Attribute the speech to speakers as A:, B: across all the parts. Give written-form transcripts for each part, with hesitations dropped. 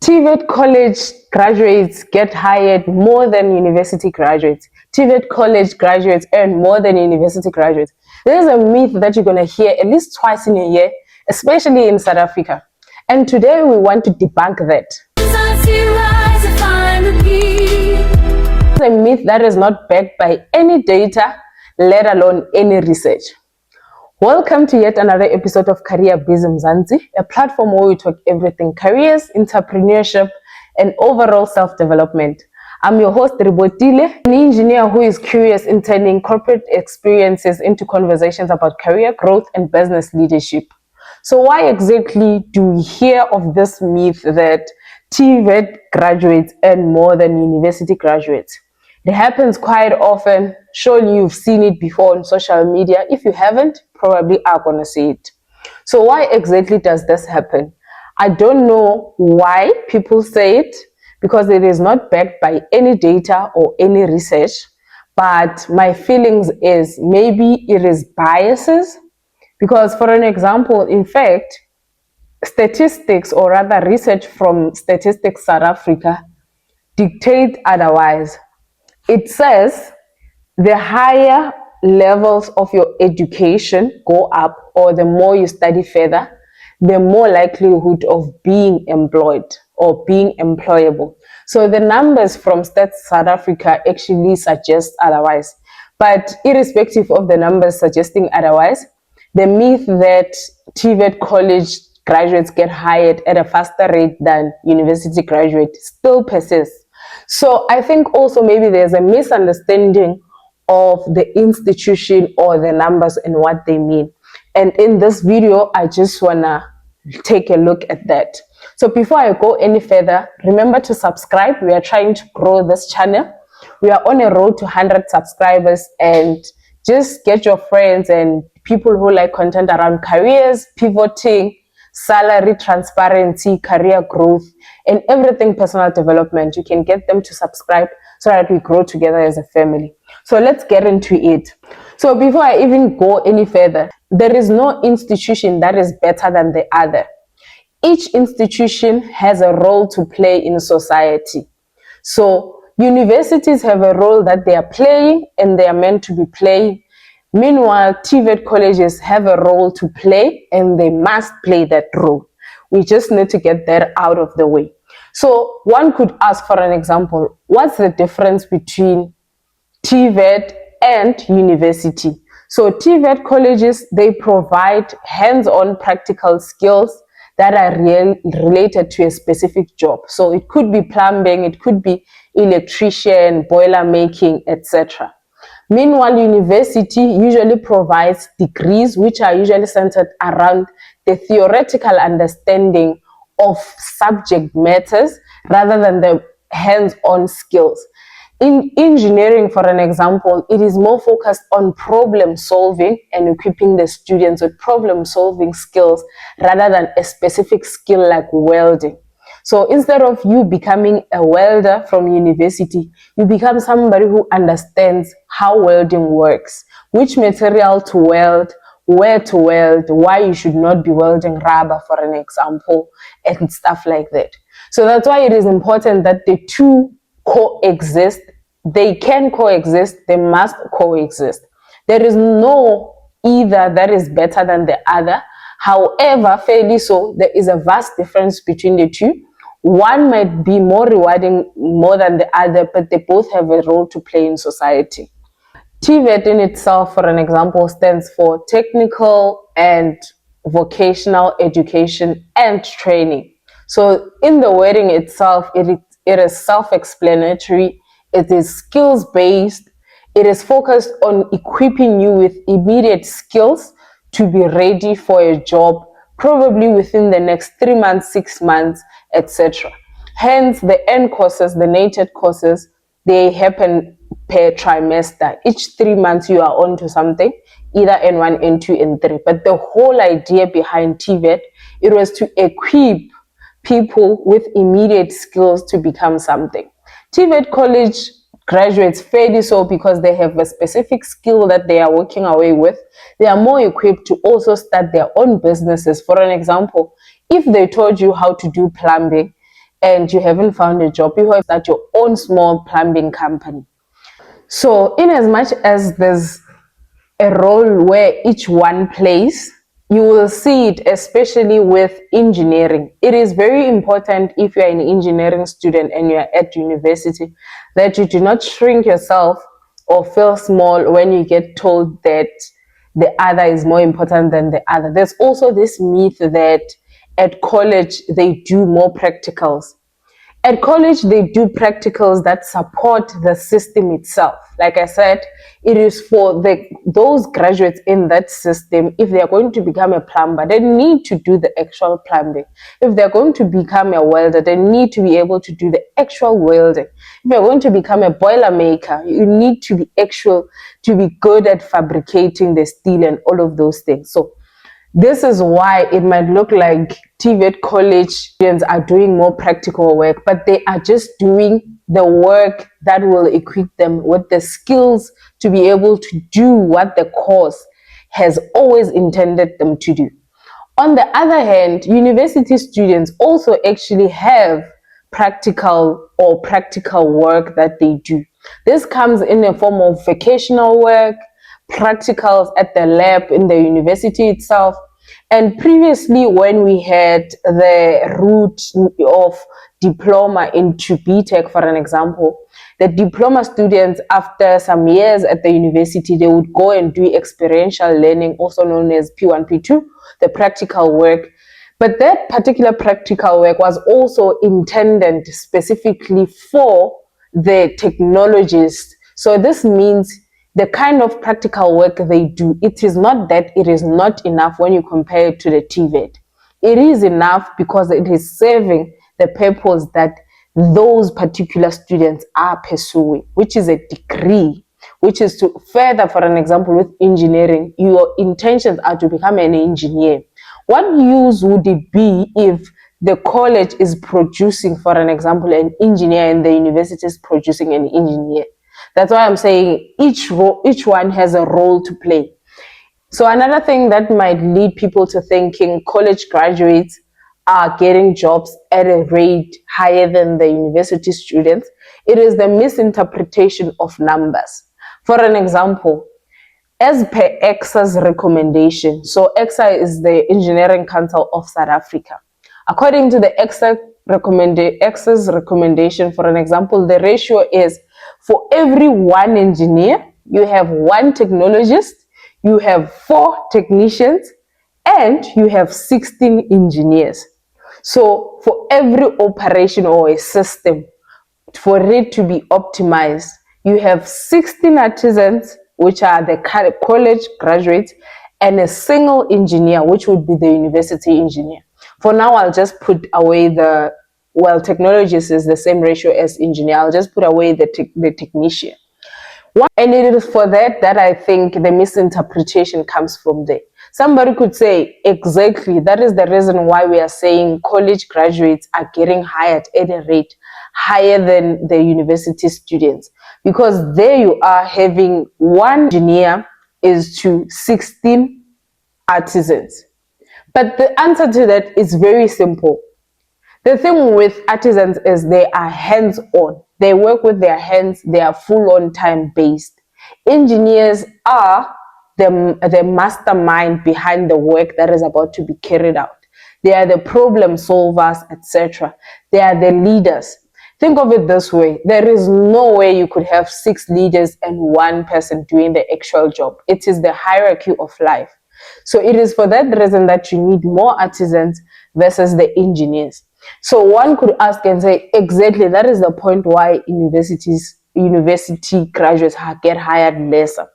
A: TVET college graduates get hired more than university graduates. TVET college graduates earn more than university graduates. There's a myth that you're going to hear at least twice in a year, especially in South Africa. And today we want to debunk that. It's a myth that is not backed by any data, let alone any research. Welcome to yet another episode of Career Biz Mzansi, a platform where we talk everything careers, entrepreneurship, and overall self-development. I'm your host, Ribotile, an engineer who is curious in turning corporate experiences into conversations about career growth and business leadership. So why exactly do we hear of this myth that TVET graduates earn more than university graduates? It happens quite often. Surely you've seen it before on social media. If you haven't, probably are going to see it. So why exactly does this happen? I don't know why people say it, because it is not backed by any data or any research. But my feelings is maybe it is biases. Because for an example, in fact, statistics, or rather research from Statistics South Africa, dictate otherwise. It says the higher levels of your education go up, or the more you study further, the more likelihood of being employed or being employable. So the numbers from Stats South Africa actually suggest otherwise. But irrespective of the numbers suggesting otherwise, the myth that TVET college graduates get hired at a faster rate than university graduates still persists. So I think also maybe there's a misunderstanding of the institution or the numbers and what they mean. And in this video, I just wanna take a look at that. So before I go any further, remember to subscribe. We are trying to grow this channel. We are on a road to 100 subscribers, and just get your friends and people who like content around careers, pivoting, salary transparency, career growth, and everything personal development. You can get them to subscribe so that we grow together as a family. So let's get into it. So before I even go any further, there is no institution that is better than the other. Each institution has a role to play in society. So universities have a role that they are playing and they are meant to be playing. Meanwhile, TVET colleges have a role to play and they must play that role. We just need to get that out of the way. So one could ask, for an example, what's the difference between TVET and university? So TVET colleges, they provide hands-on practical skills that are related to a specific job. So it could be plumbing, it could be electrician, boiler making, etc. Meanwhile, university usually provides degrees which are usually centered around the theoretical understanding of subject matters rather than the hands-on skills. In engineering, for an example, it is more focused on problem solving and equipping the students with problem solving skills rather than a specific skill like welding. So instead of you becoming a welder from university, you become somebody who understands how welding works, which material to weld, where to weld, why you should not be welding rubber, for an example, and stuff like that. So that's why it is important that the two coexist. They can coexist, they must coexist. There is no either that is better than the other. However, fairly so, there is a vast difference between the two. One might be more rewarding more than the other, but they both have a role to play in society. TVET in itself, for an example, stands for Technical and Vocational Education and Training. So in the wording itself, it is self-explanatory, it is skills-based, it is focused on equipping you with immediate skills to be ready for a job, probably within the next 3 months, 6 months, etc. Hence, the N courses, the NATED courses, they happen per trimester. Each 3 months you are on to something, either N1, N2, N3. But the whole idea behind TVET, it was to equip people with immediate skills to become something. TVET college graduates fairly so because they have a specific skill that they are working away with. They are more equipped to also start their own businesses. For an example, if they told you how to do plumbing and you haven't found a job, you have started your own small plumbing company. So in as much as there's a role where each one plays, you will see it especially with engineering. It is very important if you're an engineering student and you're at university that you do not shrink yourself or feel small when you get told that the other is more important than the other. There's also this myth that at college they do more practicals. At college, they do practicals that support the system itself. Like I said, it is for those graduates in that system. If they are going to become a plumber, they need to do the actual plumbing. If they're going to become a welder, they need to be able to do the actual welding. If you're going to become a boiler maker, you need to be good at fabricating the steel and all of those things. So this is why it might look like TVET college students are doing more practical work, but they are just doing the work that will equip them with the skills to be able to do what the course has always intended them to do. On the other hand, university students also actually have practical work that they do. This comes in the form of vocational work, practicals at the lab in the university itself. And previously, when we had the route of diploma into BTech, for an example, the diploma students, after some years at the university, they would go and do experiential learning, also known as P1, P2, the practical work. But that particular practical work was also intended specifically for the technologists. So this means the kind of practical work they do, it is not that it is not enough when you compare it to the TVET. It is enough because it is serving the purpose that those particular students are pursuing, which is a degree, which is to further, for an example, with engineering, your intentions are to become an engineer. What use would it be if the college is producing, for an example, an engineer and the university is producing an engineer? That's why I'm saying each one has a role to play. So another thing that might lead people to thinking college graduates are getting jobs at a rate higher than the university students, it is the misinterpretation of numbers. For an example, as per ECSA's recommendation, so ECSA is the Engineering Council of South Africa. According to the ECSA's recommendation, for an example, the ratio is for every one engineer, you have one technologist, you have 4 technicians, and you have 16 engineers. So for every operation or a system, for it to be optimized, you have 16 artisans, which are the college graduates, and a single engineer, which would be the university engineer. For now, I'll just put away technologist is the same ratio as engineer. I'll just put away the technician. And it is for that I think the misinterpretation comes from there. Somebody could say, exactly, that is the reason why we are saying college graduates are getting hired at a rate higher than the university students. Because there you are having one engineer is to 16 artisans. But the answer to that is very simple. The thing with artisans is they are hands-on. They work with their hands. They are full-on time-based. Engineers are the mastermind behind the work that is about to be carried out. They are the problem solvers, etc. They are the leaders. Think of it this way. There is no way you could have 6 leaders and 1 person doing the actual job. It is the hierarchy of life. So it is for that reason that you need more artisans versus the engineers. So one could ask and say, exactly, that is the point why university graduates get hired lesser.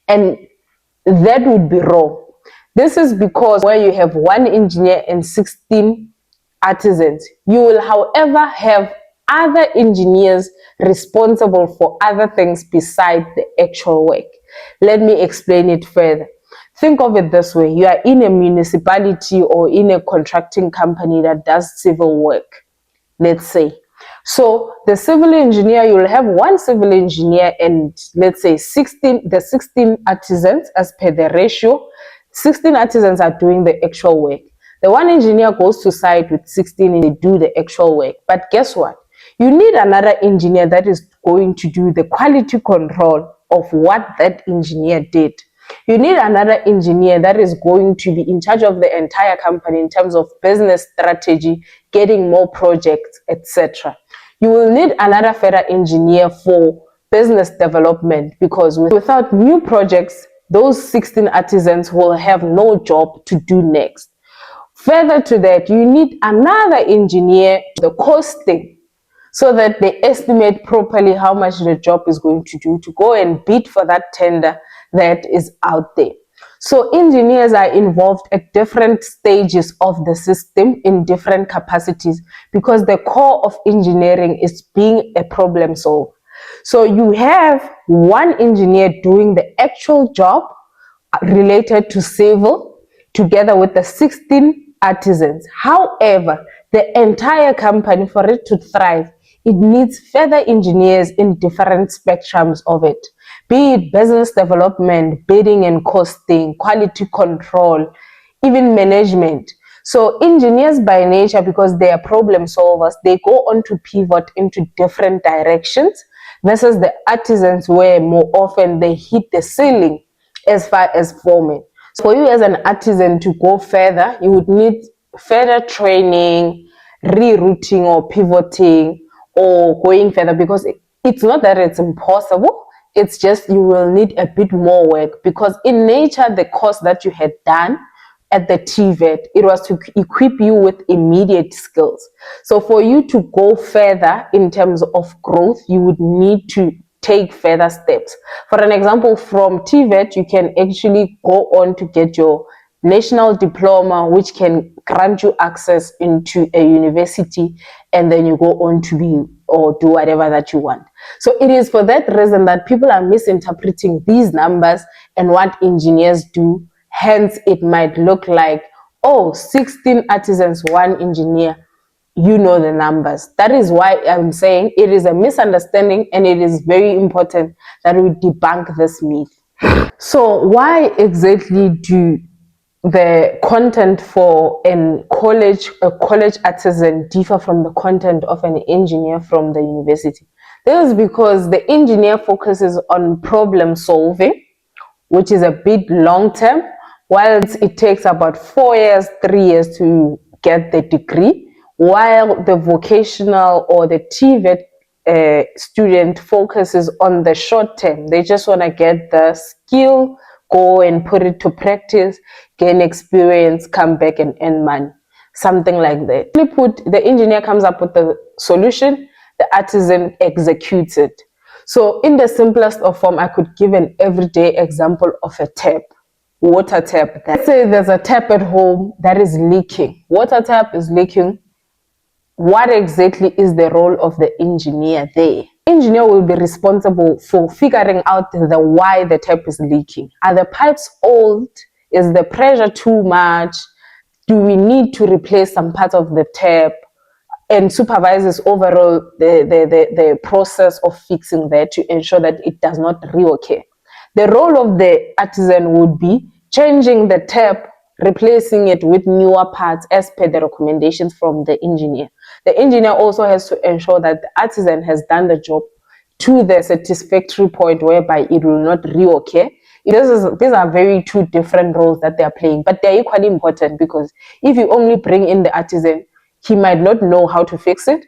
A: And that would be wrong. This is because where you have 1 engineer and 16 artisans, you will, however, have other engineers responsible for other things besides the actual work. Let me explain it further. Think of it this way. You are in a municipality or in a contracting company that does civil work, let's say. So the civil engineer, you will have 1 civil engineer and let's say 16 artisans as per the ratio. 16 artisans are doing the actual work. The one engineer goes to site with 16 and they do the actual work. But guess what? You need another engineer that is going to do the quality control of what that engineer did. You need another engineer that is going to be in charge of the entire company in terms of business strategy, getting more projects, etc. You will need another further engineer for business development, because without new projects, those 16 artisans will have no job to do next. Further to that, you need another engineer for the costing, so that they estimate properly how much the job is going to do to go and bid for that tender that is out there. So engineers are involved at different stages of the system in different capacities, because the core of engineering is being a problem solver. So you have one engineer doing the actual job related to civil, together with the 16 artisans. However, the entire company, for it to thrive, it needs further engineers in different spectrums of it, be it business development, bidding and costing, quality control, even management. So engineers by nature, because they are problem solvers, they go on to pivot into different directions, versus the artisans, where more often they hit the ceiling as far as forming. So for you as an artisan to go further, you would need further training, rerouting or pivoting, or going further, because it's not that it's impossible, it's just you will need a bit more work, because in nature, the course that you had done at the TVET, it was to equip you with immediate skills. So for you to go further in terms of growth, you would need to take further steps. For an example, from TVET, you can actually go on to get your national diploma, which can grant you access into a university, and then you go on to be or do whatever that you want. So it is for that reason that people are misinterpreting these numbers and what engineers do. Hence, it might look like, oh, 16 artisans, one engineer. You know the numbers. That is why I'm saying it is a misunderstanding, and it is very important that we debunk this myth. So why exactly do the content for a college artisan differ from the content of an engineer from the university? This is because the engineer focuses on problem solving, which is a bit long term, while it takes about 4 years, 3 years to get the degree, while the vocational or the TVET student focuses on the short term. They just want to get the skill, go and put it to practice, gain experience, come back and earn money, something like that. The engineer comes up with the solution, the artisan executes it. So in the simplest of form, I could give an everyday example of a tap, water tap. Let's say there's a tap at home that is leaking. Water tap is leaking. What exactly is the role of the engineer there? Engineer will be responsible for figuring out the why the tap is leaking. Are the pipes old? Is the pressure too much? Do we need to replace some parts of the tap? And supervises overall the process of fixing that to ensure that it does not reoccur. The role of the artisan would be changing the tap, replacing it with newer parts as per the recommendations from the engineer. The engineer also has to ensure that the artisan has done the job to the satisfactory point whereby it will not reoccur. These are very two different roles that they are playing, but they're equally important, because if you only bring in the artisan, he might not know how to fix it,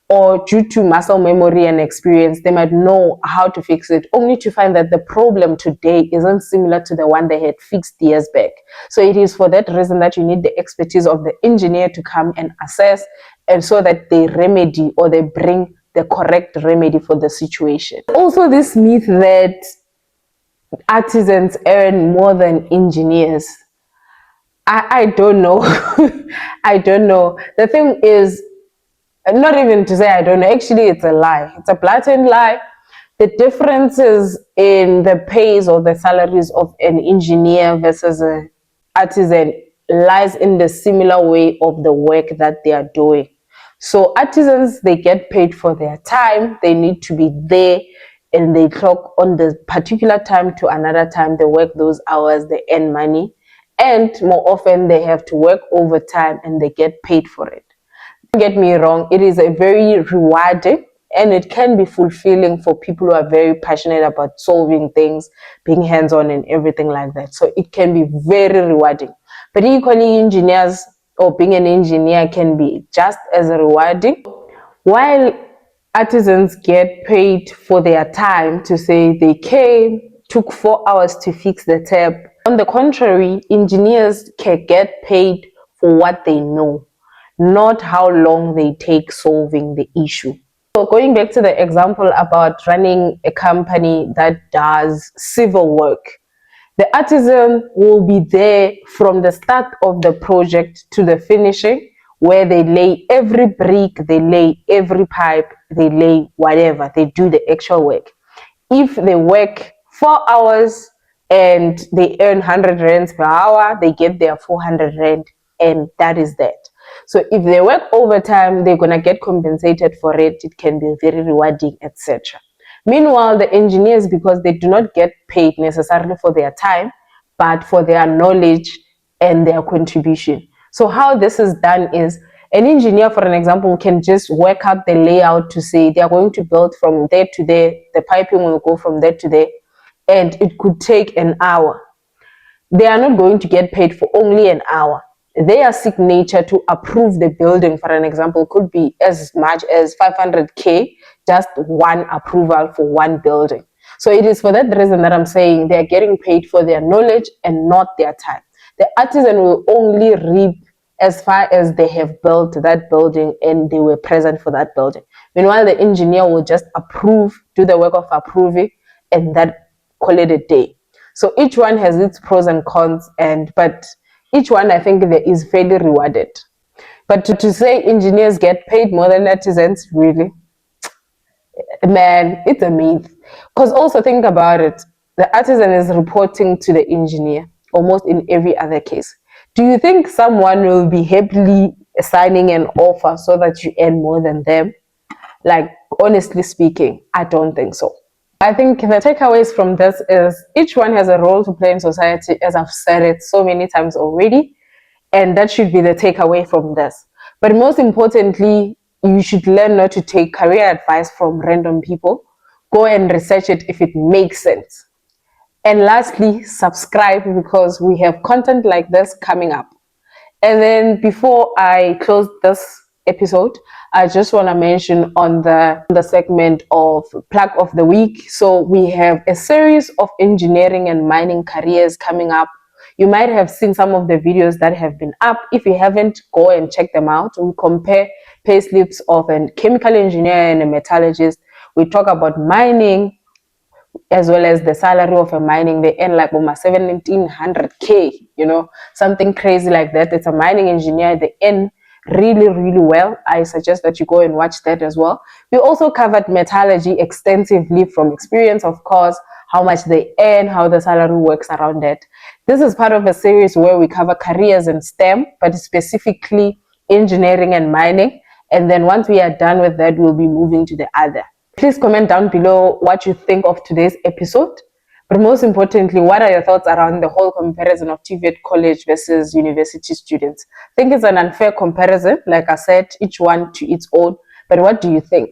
A: or due to muscle memory and experience, they might know how to fix it, only to find that the problem today isn't similar to the one they had fixed years back. So it is for that reason that you need the expertise of the engineer to come and assess, and so that they remedy or they bring the correct remedy for the situation. Also, this myth that artisans earn more than engineers. I don't know. I don't know. The thing is, not even to say I don't know, actually it's a lie. It's a blatant lie. The differences in the pays or the salaries of an engineer versus an artisan lies in the similar way of the work that they are doing. So artisans, they get paid for their time. They need to be there, and they clock on the particular time to another time. They work those hours, they earn money. and more often they have to work overtime and they get paid for it. Don't get me wrong, it is a very rewarding and it can be fulfilling for people who are very passionate about solving things, being hands-on and everything like that. So it can be very rewarding. But equally, engineers or being an engineer can be just as rewarding. While artisans get paid for their time, to say they came, took 4 hours to fix the tap, on the contrary, engineers can get paid for what they know, not how long they take solving the issue. So going back to the example about running a company that does civil work, the artisan will be there from the start of the project to the finishing, where they lay every brick, they lay every pipe, they lay whatever, they do the actual work. If they work 4 hours and they earn 100 rands per hour, they get their 400 rand, and that is that. So if they work overtime, they're going to get compensated for it. It can be very rewarding, etc. Meanwhile, the engineers, because they do not get paid necessarily for their time, but for their knowledge and their contribution. So how this is done is, an engineer, for an example, can just work out the layout to say they are going to build from there to there, the piping will go from there to there, and it could take an hour. They are not going to get paid for only an hour. Their signature to approve the building, for an example, could be as much as 500k, just one approval for one building. So it is for that reason that I'm saying they're getting paid for their knowledge and not their time. The artisan will only reap as far as they have built that building and they were present for that building. Meanwhile, the engineer will just approve, do the work of approving, and that call it a day. So each one has its pros and cons, but each one, I think, there is fairly rewarded. But to say engineers get paid more than artisans, really, man, it's a myth. Because also think about it, the artisan is reporting to the engineer almost in every other case. Do you think someone will be happily signing an offer so that you earn more than them? Like, honestly speaking, I don't think so. I think the takeaways from this is each one has a role to play in society, as I've said it so many times already, and that should be the takeaway from this. But most importantly, you should learn not to take career advice from random people. Go and research it if it makes sense. And lastly, subscribe, because we have content like this coming up. And then before I close this episode, I just want to mention on the segment of plug of the week. So we have a series of engineering and mining careers coming up. You might have seen some of the videos that have been up. If you haven't, go and check them out. We compare pay slips of a chemical engineer and a metallurgist. We talk about mining, as well as the salary of a mining. They earn like almost 1700k, something crazy like that. It's a mining engineer. They earn really, really well. I suggest that you go and watch that as well. We also covered metallurgy extensively, from experience, of course, how much they earn, how the salary works around that. This is part of a series where we cover careers in STEM, but specifically engineering and mining. And then once we are done with that, we'll be moving to the other. Please comment down below what you think of today's episode. But most importantly, what are your thoughts around the whole comparison of TVET college versus university students? I think it's an unfair comparison. Like I said, each one to its own. But what do you think?